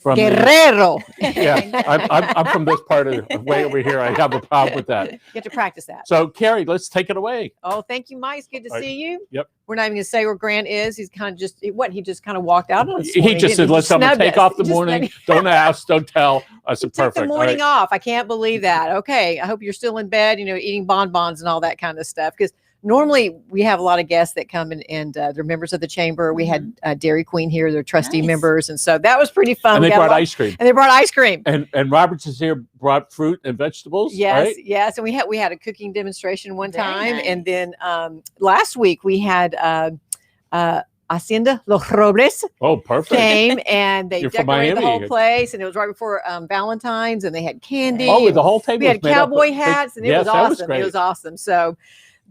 from Guerrero. Yeah, I'm from this part of way over here. I have a problem with that. You have to practice that. So, Kerry, let's take it away. Oh, thank you, Mike. It's good to see you. Yep. We're not even going to say where Grant is. He's kind of he just kind of walked out on us. He just said, let's take off the morning. Don't ask, don't tell. I said, perfect. Took the morning off. I can't believe that. Okay. I hope you're still in bed, eating bonbons and all that kind of stuff. Because normally we have a lot of guests that come and they're members of the chamber. We had Dairy Queen here, they're trustee members. And so that was pretty fun. And they brought ice cream. And Roberts is here, brought fruit and vegetables. Yes, right? yes. And we had a cooking demonstration one time. Nice. And then last week we had Hacienda Los Robles. Oh, perfect. Came and they decorated the whole place. And it was right before Valentine's and they had candy. Oh, the whole table. We had cowboy hats and it was awesome. It was awesome. So,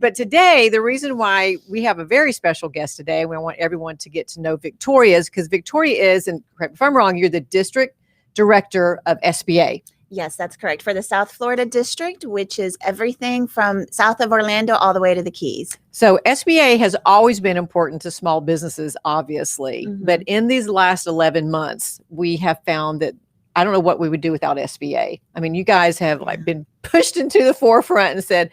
but today, the reason why we have a very special guest today, we want everyone to get to know Victoria, because Victoria is, and correct me if I'm wrong, you're the district director of SBA. Yes, that's correct. For the South Florida district, which is everything from south of Orlando all the way to the Keys. So SBA has always been important to small businesses, obviously. Mm-hmm. But in these last 11 months, we have found that I don't know what we would do without SBA. I mean, you guys have been pushed into the forefront and said,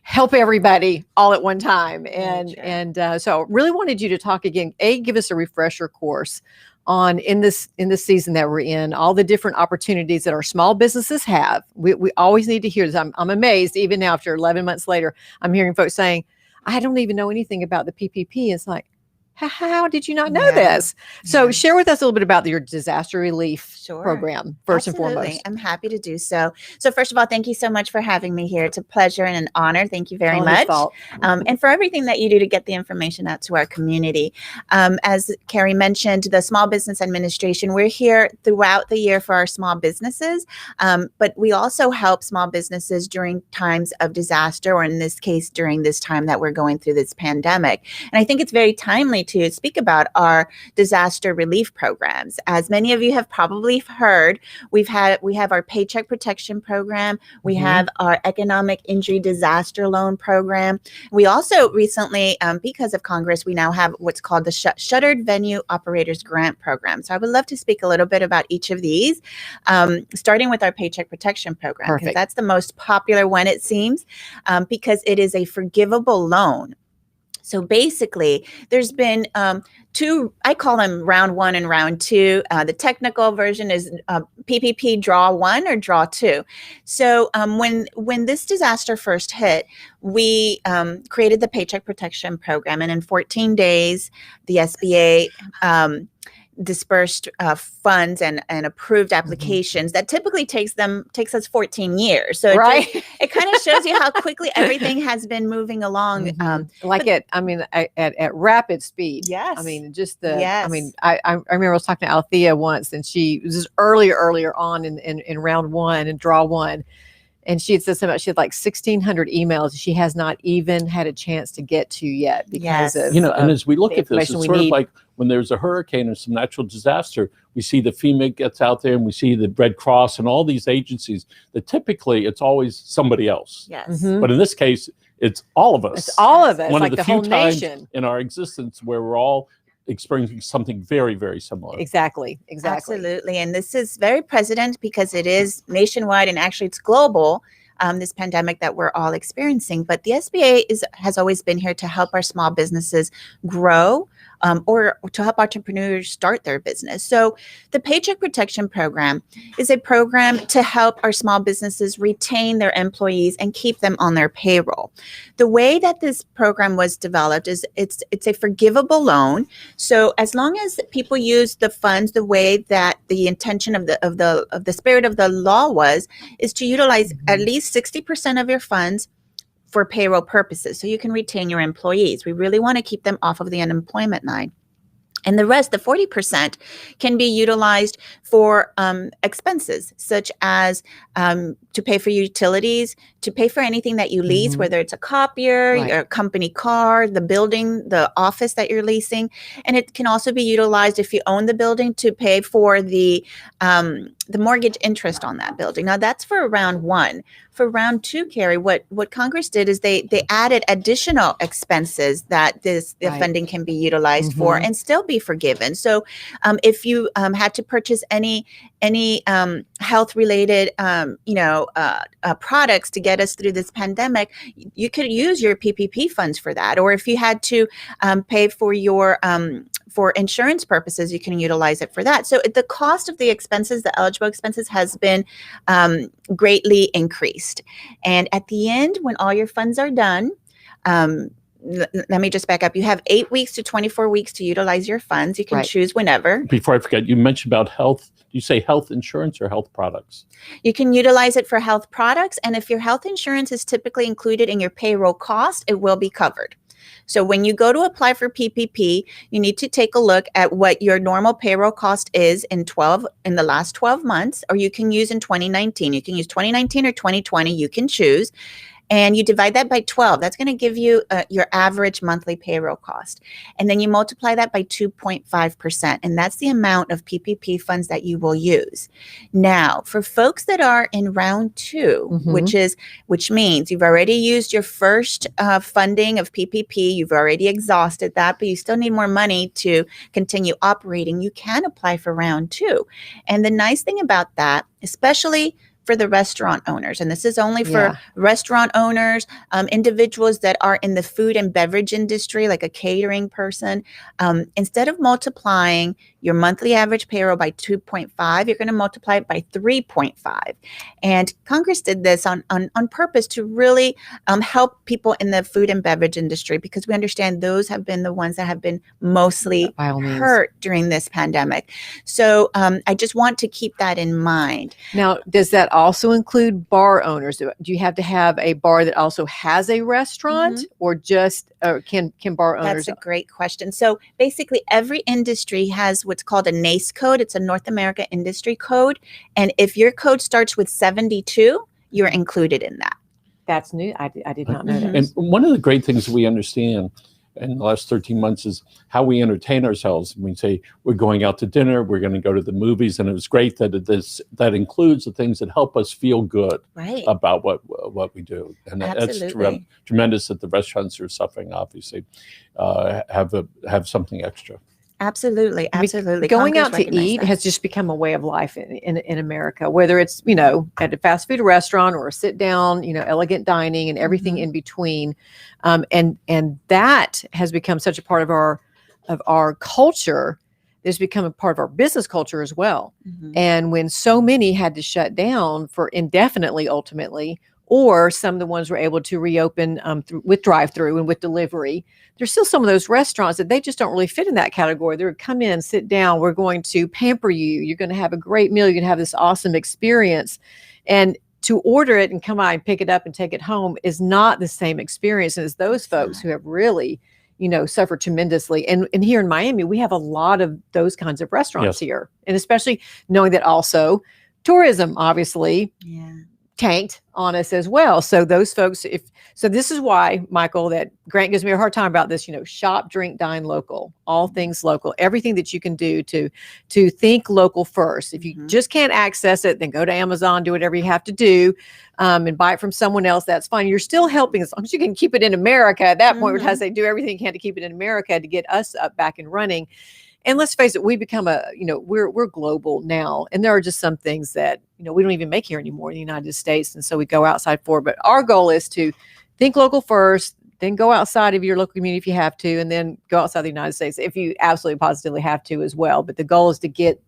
help everybody all at one time. And so really wanted you to talk again, give us a refresher course on in this season that we're in, all the different opportunities that our small businesses have. We always need to hear this. I'm amazed, even now after 11 months later, I'm hearing folks saying, I don't even know anything about the PPP. It's like, how did you not know this? So share with us a little bit about your disaster relief program, first and foremost. I'm happy to do so. So first of all, thank you so much for having me here. It's a pleasure and an honor. Thank you very much. And for everything that you do to get the information out to our community. As Kerry mentioned, the Small Business Administration, we're here throughout the year for our small businesses, but we also help small businesses during times of disaster, or in this case, during this time that we're going through this pandemic. And I think it's very timely to speak about our disaster relief programs. As many of you have probably heard, we have our Paycheck Protection Program. We have our Economic Injury Disaster Loan Program. We also recently, because of Congress, we now have what's called the Shuttered Venue Operators Grant Program. So I would love to speak a little bit about each of these, starting with our Paycheck Protection Program, because that's the most popular one, it seems, because it is a forgivable loan. So basically, there's been two, I call them round one and round two. The technical version is PPP draw one or draw two. So when this disaster first hit, we created the Paycheck Protection Program. And in 14 days, the SBA dispersed funds and approved applications that typically takes us 14 years. So it kind of shows you how quickly everything has been moving along. At rapid speed. Yes. I mean, just I remember I was talking to Althea once, and she was just earlier on in round one and draw one. And she had said something about she had like 1,600 emails she has not even had a chance to get to yet because of and as we look at this, it's sort of like when there's a hurricane or some natural disaster, we see the FEMA gets out there and we see the Red Cross and all these agencies that typically it's always somebody else. Yes. But in this case, it's all of us. It's all of us, One like of the the whole few times nation in our existence where we're all experiencing something very, very similar. Exactly. Absolutely. And this is very present because it is nationwide and actually it's global. This pandemic that we're all experiencing. But the SBA has always been here to help our small businesses grow or to help entrepreneurs start their business. So the Paycheck Protection Program is a program to help our small businesses retain their employees and keep them on their payroll. The way that this program was developed is it's a forgivable loan. So as long as people use the funds the way that the intention of the spirit of the law is to utilize at least 60% of your funds for payroll purposes, so you can retain your employees. We really want to keep them off of the unemployment line. And the rest, the 40%, can be utilized for expenses, such as to pay for utilities, to pay for anything that you lease, whether it's a copier, your company car, the building, the office that you're leasing. And it can also be utilized if you own the building to pay for the mortgage interest on that building. Now that's for round one. For round two, Kerry, what Congress did is they added additional expenses that the funding can be utilized for and still be forgiven. So if you had to purchase any health related products to get us through this pandemic, you could use your PPP funds for that. Or if you had to pay for your for insurance purposes, you can utilize it for that. So the cost of the expenses, the eligible expenses, has been greatly increased. And at the end, when all your funds are done, let me just back up. You have 8 weeks to 24 weeks to utilize your funds. You can choose whenever. Before I forget, you mentioned about health. Do you say health insurance or health products? You can utilize it for health products. And if your health insurance is typically included in your payroll cost, it will be covered. So when you go to apply for PPP, you need to take a look at what your normal payroll cost is in the last 12 months, or you can use in 2019. You can use 2019 or 2020, you can choose. And you divide that by 12. That's going to give you your average monthly payroll cost. And then you multiply that by 2.5%. And that's the amount of PPP funds that you will use. Now, for folks that are in round two, which means you've already used your first funding of PPP, you've already exhausted that, but you still need more money to continue operating, you can apply for round two. And the nice thing about that, especially for the restaurant owners, and this is only for restaurant owners, individuals that are in the food and beverage industry, like a catering person, instead of multiplying your monthly average payroll by 2.5, you're going to multiply it by 3.5. And Congress did this on purpose to really help people in the food and beverage industry, because we understand those have been the ones that have been mostly hurt during this pandemic. So I just want to keep that in mind. Now, does that also include bar owners? Do you have to have a bar that also has a restaurant, or just can bar owners? That's a great question. So basically, every industry has what's called a NACE code. It's a North America Industry Code. And if your code starts with 72, you're included in that. That's new. I did not know that. And one of the great things we understand in the last 13 months is how we entertain ourselves. We say we're going out to dinner, we're going to go to the movies, and it was great that that includes the things that help us feel good about what we do. And that's tremendous that the restaurants are suffering, obviously, have something extra. Absolutely. Going out to eat has just become a way of life in America, whether it's, at a fast food restaurant or a sit down, elegant dining and everything in between. And that has become such a part of our culture. It's become a part of our business culture as well. And when so many had to shut down for indefinitely, ultimately, or some of the ones were able to reopen with drive-through and with delivery, there's still some of those restaurants that they just don't really fit in that category. They're come in, sit down, we're going to pamper you. You're going to have a great meal. You're going to have this awesome experience. And to order it and come by and pick it up and take it home is not the same experience as those folks who have really, suffered tremendously. And here in Miami, we have a lot of those kinds of restaurants here. And especially knowing that also tourism, obviously, tanked on us as well. So those folks, this is why, Michael, that Grant gives me a hard time about this, shop, drink, dine local, all things local, everything that you can do to think local first. If you just can't access it, then go to Amazon, do whatever you have to do, and buy it from someone else. That's fine. You're still helping as long as you can keep it in America. At that point, we're say do everything you can to keep it in America to get us up back and running. And let's face it, we become we're global now. And there are just some things that, we don't even make here anymore in the United States. And so we go outside for, but our goal is to think local first, then go outside of your local community if you have to, and then go outside the United States if you absolutely positively have to as well. But the goal is to get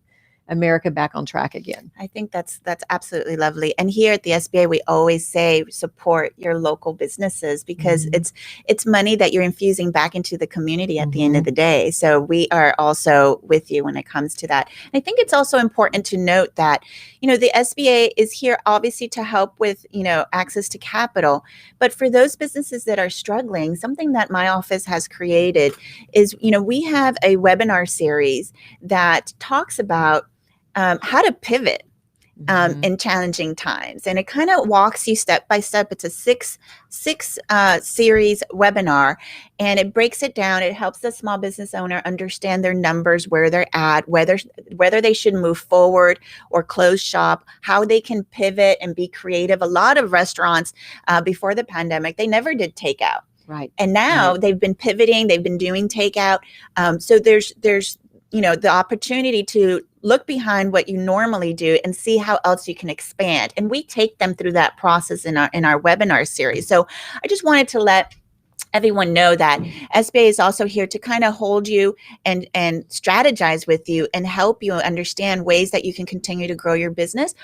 America back on track again. I think that's absolutely lovely. And here at the SBA, we always say support your local businesses, because it's money that you're infusing back into the community at the end of the day. So we are also with you when it comes to that. And I think it's also important to note that, the SBA is here obviously to help with, access to capital. But for those businesses that are struggling, something that my office has created is, we have a webinar series that talks about how to pivot in challenging times. And it kind of walks you step by step. It's a six series webinar, and it breaks it down. It helps the small business owner understand their numbers, where they're at, whether they should move forward or close shop, how they can pivot and be creative. A lot of restaurants before the pandemic, they never did takeout. Right. And now they've been pivoting, they've been doing takeout. So there's the opportunity to look behind what you normally do and see how else you can expand. And we take them through that process in our webinar series. So I just wanted to let everyone know that SBA is also here to kind of hold you and strategize with you and help you understand ways that you can continue to grow your business,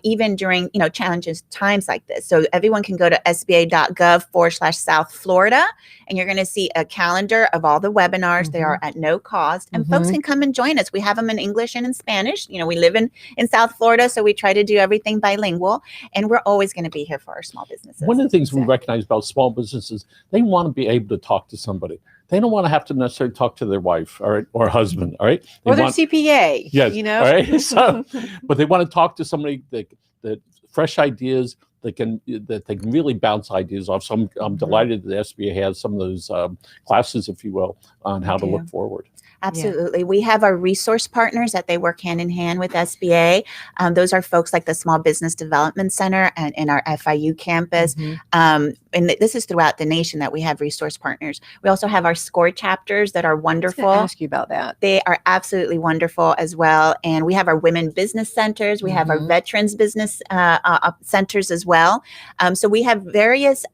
even during challenges times like this. So everyone can go to sba.gov/South Florida, and you're going to see a calendar of all the webinars. They are at no cost, and folks can come and join us. We have them in English and in Spanish. We live in South Florida, so we try to do everything bilingual, and we're always going to be here for our small businesses. One of the things we recognize about small businesses, they want to be able to talk to somebody. They don't want to have to necessarily talk to their wife, all right, or husband, all right? Or their CPA. Yes, all right. So, but they want to talk to somebody that fresh ideas that they can really bounce ideas off. So I'm delighted that the SBA has some of those classes, if you will, on how to look forward. Absolutely. We have our resource partners that they work hand in hand with SBA. Those are folks like the Small Business Development Center and in our FIU campus. And this is throughout the nation that we have resource partners. We also have our SCORE chapters that are wonderful. I was gonna ask you about that. They are absolutely wonderful as well. And we have our women business centers. We have our veterans business centers as well. So we have various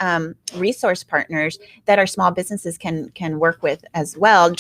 resource partners that our small businesses can work with as well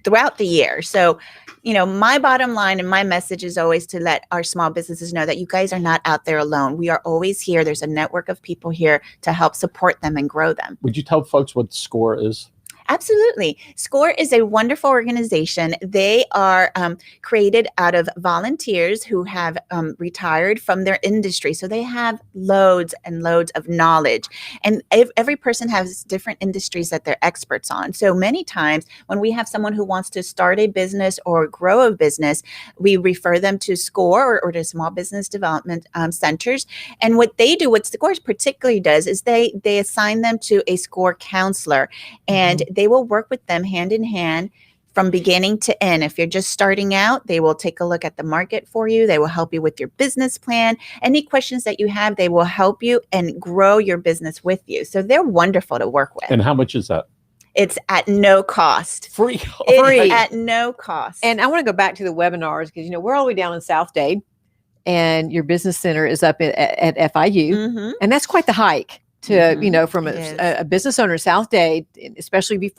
throughout the year. So, my bottom line and my message is always to let our small businesses know that you guys are not out there alone. We are always here. There's a network of people here to help support them and grow them. Would you tell folks what SCORE is? Absolutely. SCORE is a wonderful organization. They are created out of volunteers who have retired from their industry. So they have loads and loads of knowledge. And every person has different industries that they're experts on. So many times when we have someone who wants to start a business or grow a business, we refer them to SCORE or to small business development centers. And what SCORE particularly does is they assign them to a SCORE counselor, and they will work with them hand in hand from beginning to end. If you're just starting out, they will take a look at the market for you. They will help you with your business plan. Any questions that you have, they will help you and grow your business with you. So they're wonderful to work with. And how much is that? It's at no cost. Free. It's at no cost. And I want to go back to the webinars because, we're all the way down in South Dade, and your business center is up at FIU. And that's quite the hike to, from a business owner in South Dade, especially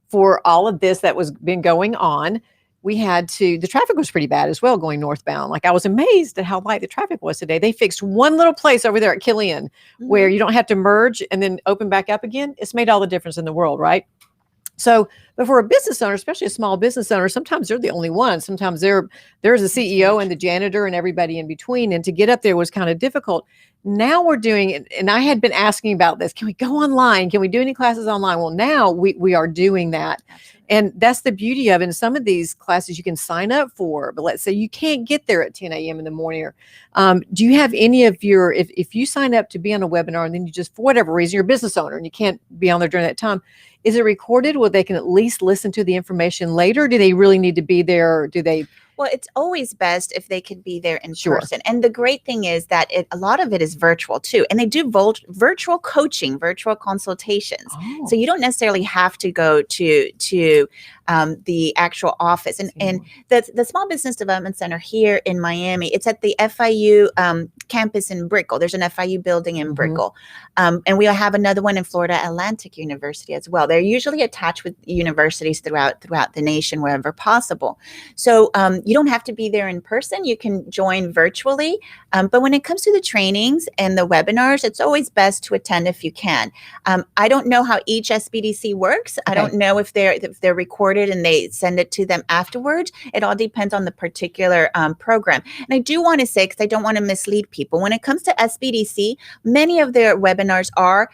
for all of this that was been going on. The traffic was pretty bad as well going northbound. Like, I was amazed at how light the traffic was today. They fixed one little place over there at Killian where you don't have to merge and then open back up again. It's made all the difference in the world, right? So, but for a business owner, especially a small business owner, sometimes they're the only one. Sometimes there's a CEO and the janitor and everybody in between. And to get up there was kind of difficult. Now we're doing it. And I had been asking about this. Can we go online? Can we do any classes online? Well, now we are doing that. Absolutely. And that's the beauty of it. And some of these classes you can sign up for, but let's say you can't get there at 10 a.m. in the morning. Or, do you have any of if you sign up to be on a webinar and then you just, for whatever reason, you're a business owner and you can't be on there during that time, is it recorded where they can at least listen to the information later? Do they really need to be there? Or do they? Well, it's always best if they could be there in person. And the great thing is that a lot of it is virtual too. And they do virtual coaching, virtual consultations. Oh. So you don't necessarily have to go to the actual office. And the Small Business Development Center here in Miami, it's at the FIU campus in Brickell. There's an FIU building in Brickell. And we have another one in Florida Atlantic University as well. They're usually attached with universities throughout the nation wherever possible. So you don't have to be there in person. You can join virtually. But when it comes to the trainings and the webinars, it's always best to attend if you can. I don't know how each SBDC works. Okay. I don't know if they're recorded recorded and they send it to them afterwards. It all depends on the particular program. And I do want to say, because I don't want to mislead people, when it comes to SBDC, many of their webinars are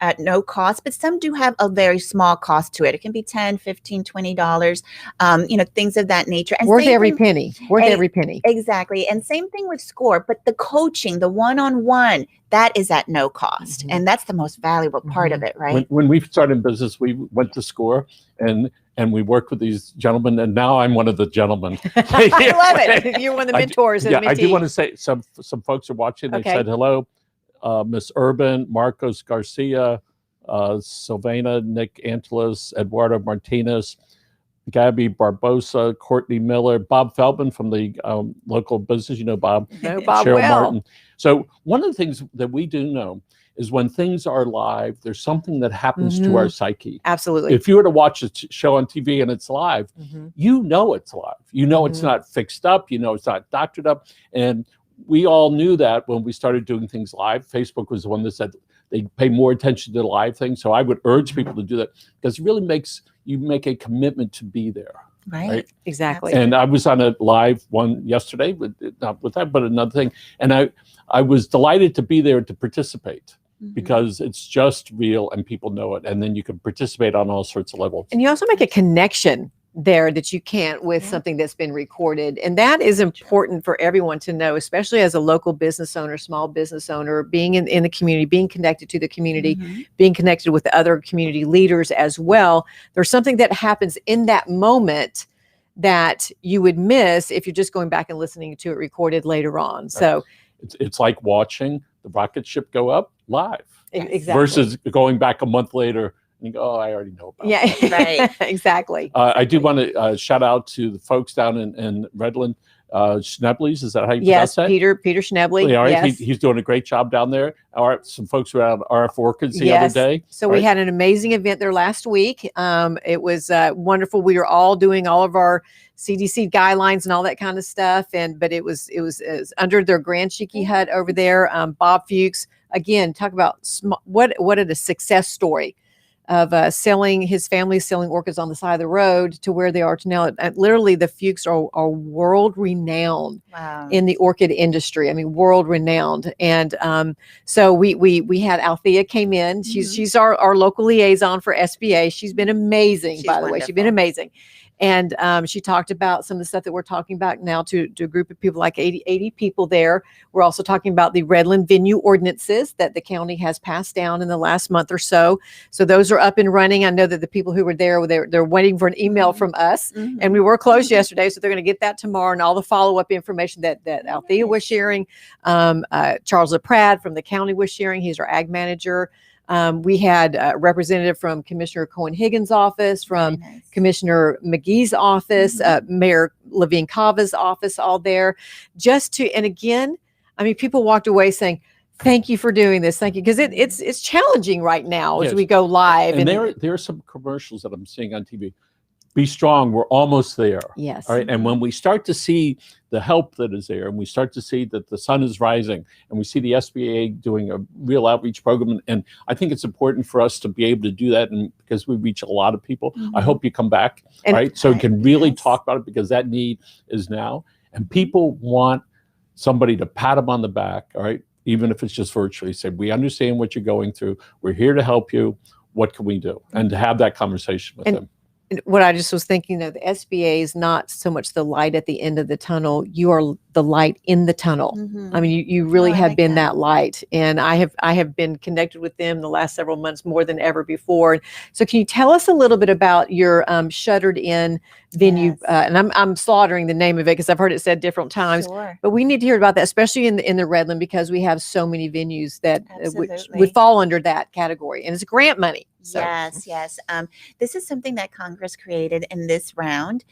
at no cost, but some do have a very small cost to it. It can be $10, $15, $20, things of that nature. And worth every penny. Worth every penny. Exactly. And same thing with SCORE, but the coaching, the one-on-one, that is at no cost. Mm-hmm. And that's the most valuable part of it, right? When we started in business, we went to SCORE and we worked with these gentlemen, and now I'm one of the gentlemen. I love it. You're one of the mentors. I do want to say some folks are watching. They said hello, Miss Urban, Marcos Garcia, Sylvana, Nick Angeles, Eduardo Martinez, Gabby Barbosa, Courtney Miller, Bob Feldman from the local business. You know Bob. No, Bob Cheryl well. Martin. So one of the things that we do know is when things are live, there's something that happens to our psyche. Absolutely. If you were to watch a show on TV and it's live, you know it's live. You know it's not fixed up. You know it's not doctored up. And we all knew that when we started doing things live. Facebook was the one that said they pay more attention to the live thing. So I would urge people to do that because it really makes you make a commitment to be there. Right. Exactly. And I was on a live one yesterday, not with that, but another thing. And I was delighted to be there to participate. Because it's just real and people know it. And then you can participate on all sorts of levels. And you also make a connection there that you can't with something that's been recorded. And that is important for everyone to know, especially as a local business owner, small business owner, being in the community, being connected to the community, being connected with other community leaders as well. There's something that happens in that moment that you would miss if you're just going back and listening to it recorded later on. So it's like watching the rocket ship go up live. Exactly. Versus going back a month later and you go, oh, I already know about it. Yeah, right. Exactly. I do want to shout out to the folks down in Redland. Schnebley's, is that how you pronounce that? Peter Schnebley. All right. Yes. He's doing a great job down there. Some folks were out RF Orchids the other day. So we had an amazing event there last week. It was wonderful. We were all doing all of our CDC guidelines and all that kind of stuff. But it was under their Grand Shiki hut over there. Bob Fuchs, again, talk about what a success story of his family selling orchids on the side of the road to where they are to now. Literally, the Fuchs are world renowned in the orchid industry. I mean, world renowned. And so we had Althea came in. She's our local liaison for SBA. She's been amazing, by the way. She's been amazing. And she talked about some of the stuff that we're talking about now to a group of people, like 80 people there. We're also talking about the Redland venue ordinances that the county has passed down in the last month or so. So those are up and running. I know that the people who were there, they're waiting for an email from us. And we were closed yesterday, so they're going to get that tomorrow, and all the follow-up information that Althea was sharing. Charles LaPrade from the county was sharing. He's our ag manager. We had a representative from Commissioner Cohen-Higgins' office, from Commissioner McGee's office, Mayor Levine Cava's office, all there. And again, I mean, people walked away saying, thank you for doing this. Thank you. Because it's challenging right now as we go live. And there are some commercials that I'm seeing on TV. Be strong. We're almost there. Yes. All right. And when we start to see the help that is there, and we start to see that the sun is rising, and we see the SBA doing a real outreach program, and I think it's important for us to be able to do that, and because we reach a lot of people. I hope you come back, right? So we can really talk about it, because that need is now, and people want somebody to pat them on the back. All right. Even if it's just virtually, say, we understand what you're going through. We're here to help you. What can we do? And to have that conversation with them. What I just was thinking, though, the SBA is not so much the light at the end of the tunnel. You are the light in the tunnel. I mean, you really have been that light. And I have been connected with them the last several months more than ever before. So can you tell us a little bit about your Shuttered in venue? And I'm slaughtering the name of it because I've heard it said different times. But we need to hear about that, especially in the Redland, because we have so many venues that would fall under that category. And it's grant money. So. Yes. This is something that Congress created in this round.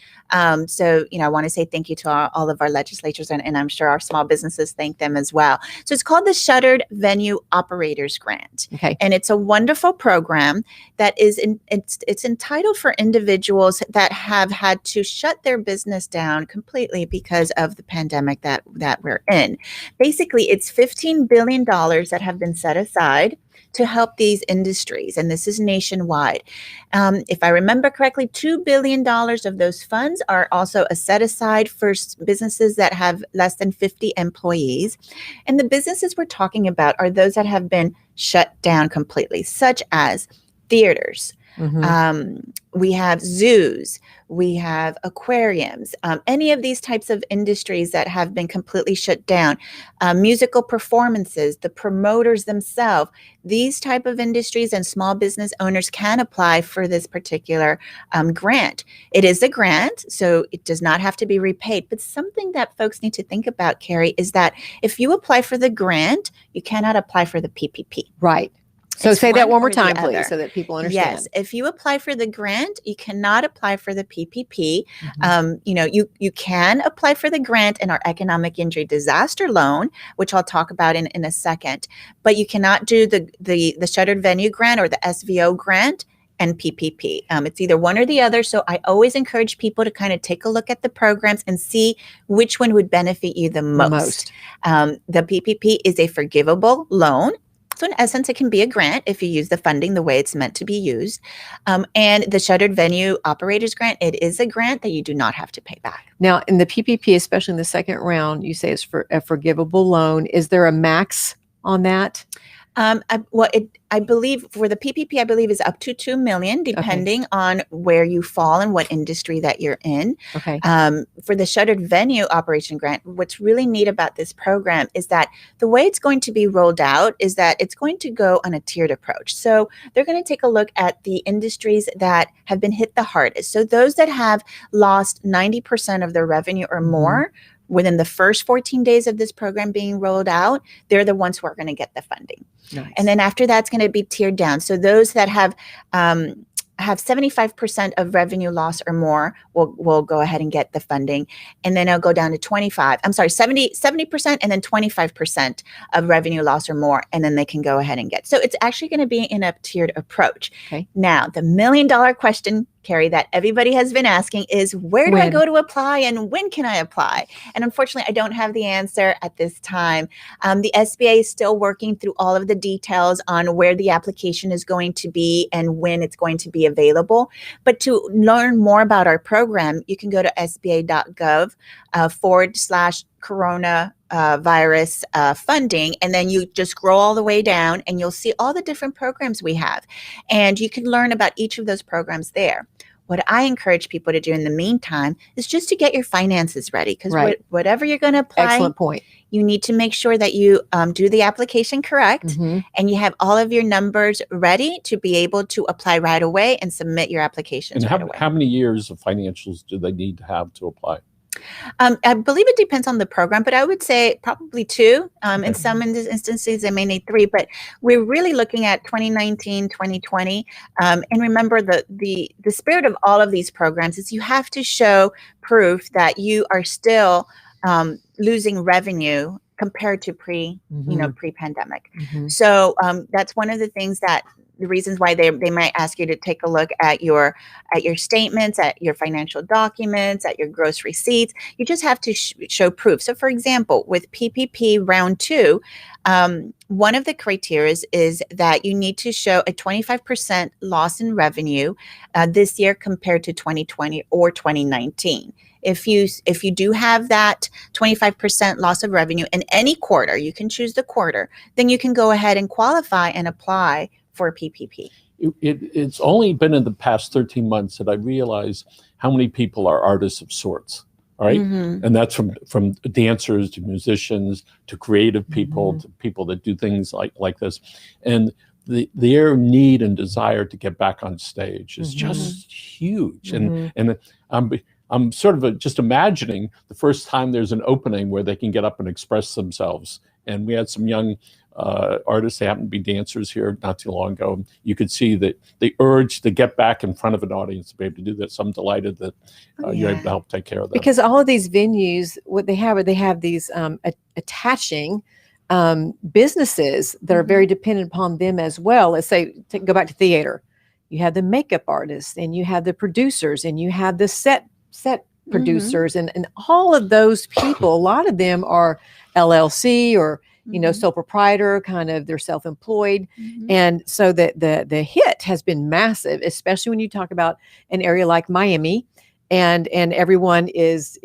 So, I want to say thank you to all of our legislatures, and I'm sure our small businesses thank them as well. So it's called the Shuttered Venue Operators Grant. Okay. And it's a wonderful program that it's entitled for individuals that have had to shut their business down completely because of the pandemic that we're in. Basically, it's $15 billion that have been set aside. to help these industries, and this is nationwide. If I remember correctly, $2 billion of those funds are also set aside for businesses that have less than 50 employees. And the businesses we're talking about are those that have been shut down completely, such as theaters. We have zoos, we have aquariums, any of these types of industries that have been completely shut down, musical performances, the promoters themselves, these type of industries and small business owners can apply for this particular grant. It is a grant, so it does not have to be repaid. But something that folks need to think about, Kerry, is that if you apply for the grant, you cannot apply for the PPP. Right. So It's say that one more or the time, other. please, so that people understand. Yes, if you apply for the grant, you cannot apply for the PPP. You can apply for the grant in our economic injury disaster loan, which I'll talk about in a second. But you cannot do the Shuttered venue grant or the SVO grant and PPP. It's either one or the other. So I always encourage people to kind of take a look at the programs and see which one would benefit you the most. The PPP is a forgivable loan. So in essence, it can be a grant if you use the funding the way it's meant to be used. And the Shuttered Venue Operators Grant, it is a grant that you do not have to pay back. Now, in the PPP, especially in the second round, you say it's for a forgivable loan. Is there a max on that? I believe for the PPP, I believe is up to $2 million, depending on where you fall and what industry that you're in. Okay. For the Shuttered Venue Operation Grant, what's really neat about this program is that the way it's going to be rolled out is that it's going to go on a tiered approach. So they're going to take a look at the industries that have been hit the hardest. So those that have lost 90% of their revenue or more within the first 14 days of this program being rolled out, they're the ones who are going to get the funding. Nice. And then after that's going to be tiered down. So those that have 75% of revenue loss or more will go ahead and get the funding. And then it'll go down to 70% and then 25% of revenue loss or more. And then they can go ahead and get. So it's actually going to be in a tiered approach. Okay. Now, the $1 million question, Kerry, that everybody has been asking is where do I go to apply and when can I apply? And unfortunately, I don't have the answer at this time. The SBA is still working through all of the details on where the application is going to be and when it's going to be available. But to learn more about our program, you can go to sba.gov /coronavirus funding, and then you just scroll all the way down and you'll see all the different programs we have. And you can learn about each of those programs there. What I encourage people to do in the meantime is just to get your finances ready, because whatever you're going to apply, excellent point. You need to make sure that you do the application correct and you have all of your numbers ready to be able to apply right away and submit your applications right away. How many years of financials do they need to have to apply? I believe it depends on the program, but I would say probably 2. In some instances, they may need 3, but we're really looking at 2019, 2020. And remember, the spirit of all of these programs is you have to show proof that you are still losing revenue compared to pre-pandemic. So that's one of the things that the reasons why they might ask you to take a look at your statements, at your financial documents, at your gross receipts. You just have to show proof. So for example, with PPP round 2, one of the criteria is that you need to show a 25% loss in revenue this year compared to 2020 or 2019. If you do have that 25% loss of revenue in any quarter, you can choose the quarter, then you can go ahead and qualify and apply for PPP. It's only been in the past 13 months that I realize how many people are artists of sorts. All right. And that's from dancers to musicians to creative people to people that do things like this. And their need and desire to get back on stage is just huge. And I'm sort of just imagining the first time there's an opening where they can get up and express themselves. And we had some young artists, they happen to be dancers here not too long ago. You could see that the urge to get back in front of an audience to be able to do that. So I'm delighted that you're able to help take care of that. Because all of these venues, what they have these attaching businesses that are very dependent upon them as well. Let's say, go back to theater. You have the makeup artists and you have the producers and you have the set producers and all of those people, a lot of them are LLC or you know, sole proprietor, kind of they're self-employed. Mhm. And so the hit has been massive, especially when you talk about an area like Miami, and everyone is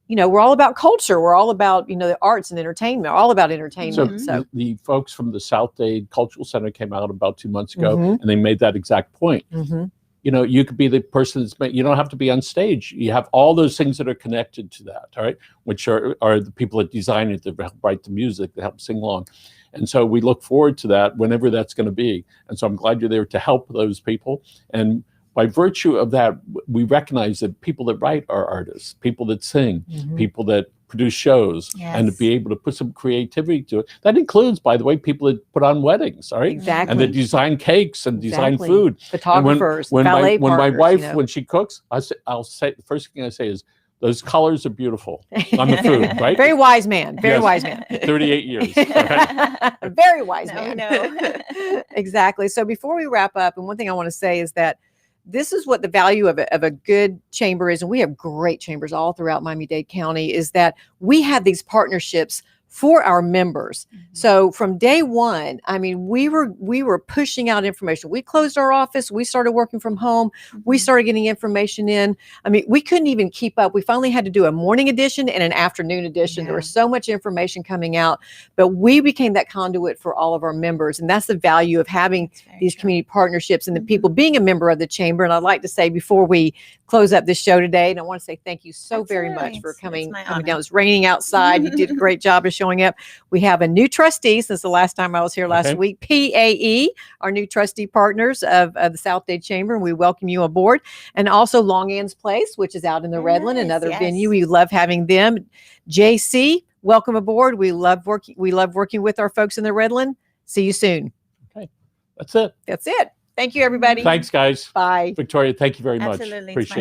you know, we're all about culture. We're all about, you know, the arts and entertainment, all about So entertainment. So, the folks from the South Dade Cultural Center came out about 2 months ago, Mhm. and they made that exact point. mhm. You know, you could be the person you don't have to be on stage. You have all those things that are connected to that, all right, which are the people that design it, that help write the music, that help sing along. And so we look forward to that whenever that's going to be. And so I'm glad you're there to help those people. And by virtue of that, we recognize that people that write are artists, people that sing, Mhm. people that produce shows, and to Yes. be able to put some creativity to it. That includes, by the way, people that put on weddings, all right? Exactly. And that design cakes and design Exactly. food. Photographers, when ballet my partners, wife, you know. when she cooks, I'll say, the first thing I say is, those colors are beautiful on the food, right? Very wise man. Very Yes. wise man. 38 years. All right? Very wise No, man. no. Exactly. So before we wrap up, and one thing I want to say is that this is what the value of a good chamber is, and we have great chambers all throughout Miami-Dade County, is that we have these partnerships for our members. So from day one, I mean, we were pushing out information. We closed our office. We started working from home. We started getting information in. I mean, we couldn't even keep up. We finally had to do a morning edition and an afternoon edition. There was so much information coming out, but we became that conduit for all of our members. And that's the value of having these community partnerships and the people being a member of the chamber. And I'd like to say, before we close up this show today, and I want to say thank you so very much for coming down. It's raining outside. You did a great job of showing up. We have a new trustee since the last time I was here last week, PAE, our new trustee partners of the South Dade Chamber, and we welcome you aboard. And also Long Ann's Place, which is out in the Redland, another venue. We love having them. JC, welcome aboard. We love working with our folks in the Redland. See you soon. Okay, that's it. That's it. Thank you, everybody. Thanks, guys. Bye. Victoria, thank you very much. Absolutely. Appreciate you.